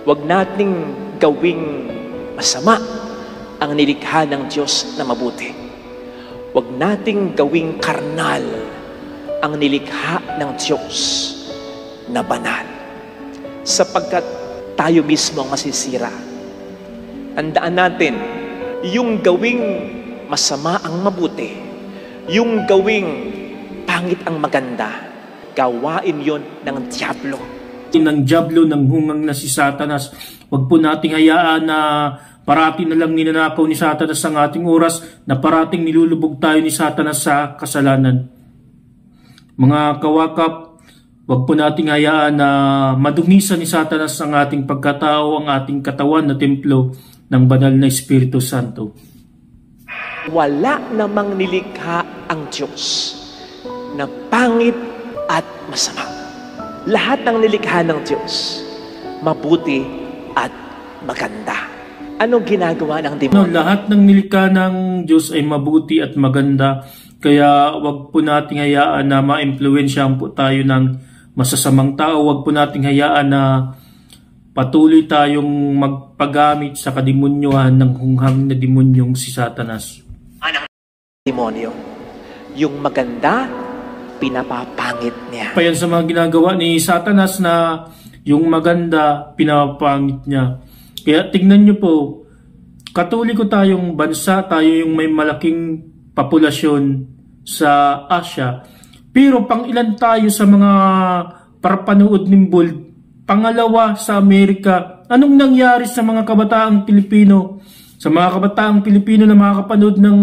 Huwag nating gawing masama ang nilikha ng Diyos na mabuti. Huwag nating gawing karnal ang nilikha ng Diyos na banal. Sapagkat tayo mismo ang masisira. Tandaan natin, yung gawing masama ang mabuti, yung gawing pangit ang maganda, gawain yon ng Diablo. Ng Diablo, ng hungang na si Satanas. Huwag po nating hayaan na parati na lang ninanakaw ni Satanas ang ating oras, na parating nilulubog tayo ni Satanas sa kasalanan. Mga kawakap, huwag po nating hayaan na madungisan ni Satanas ang ating pagkatao, ang ating katawan na templo ng banal na Espiritu Santo. Wala namang nilikha ang Diyos na pangit at masama. Lahat ng nilikha ng Diyos, mabuti at maganda. Anong ginagawa ng demonyo? Lahat ng nilikha ng Diyos ay mabuti at maganda. Kaya wag po nating hayaan na ma-impluwensyahan po tayo ng masasamang tao. Wag po nating hayaan na patuloy tayong magpagamit sa kadimonyohan ng hunghang na demonyong si Satanas. Anong demonyo? Yung maganda, pinapapangit niya. Pa yan sa mga ginagawa ni Satanas na yung maganda, pinapangit niya. Kaya tignan nyo po, Katoliko tayong bansa, tayo yung may malaking populasyon sa Asia. Pero pang ilan tayo sa mga parapanood ng bold? Pangalawa sa Amerika. Anong nangyari sa mga kabataang Pilipino? Sa mga kabataang Pilipino na makakapanood ng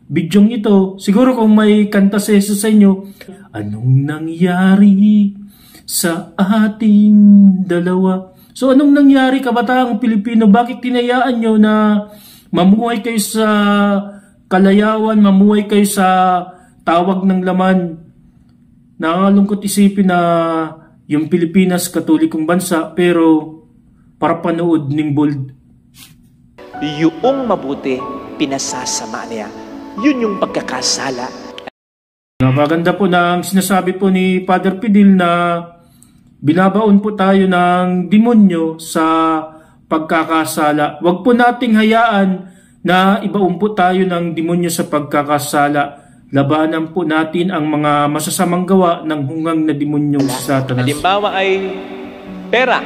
bidyong ito, siguro kung may kanta sa inyo, anong nangyari sa ating dalawa? So anong nangyari kabataang Pilipino? Bakit tinayaan nyo na mamuhay kayo sa kalayawan, mamuhay kayo sa tawag ng laman? Nakakalungkot isipin na yung Pilipinas, katolikong bansa, pero para panood ng bold. Yung mabuti, pinasasama niya. Yun yung pagkakasala. Napaganda po ng sinasabi po ni Father Fidel na binabaon po tayo ng demonyo sa pagkakasala. Huwag po nating hayaan na ibaon po tayo ng demonyo sa pagkakasala. Labanan po natin ang mga masasamang gawa ng hungang na demonyong si Satanas. Halimbawa ay pera.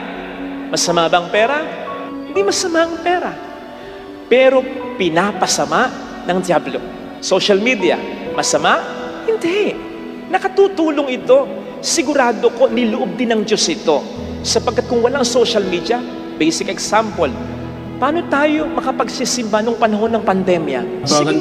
Masama bang pera? Hindi masama ang pera. Pero pinapasama ng Diablo. Social media, masama? Hindi. Nakatutulong ito. Sigurado ko niloob din ng Diyos ito. Sapagkat kung walang social media, basic example, paano tayo makapagsisimba nung panahon ng pandemya? Sige,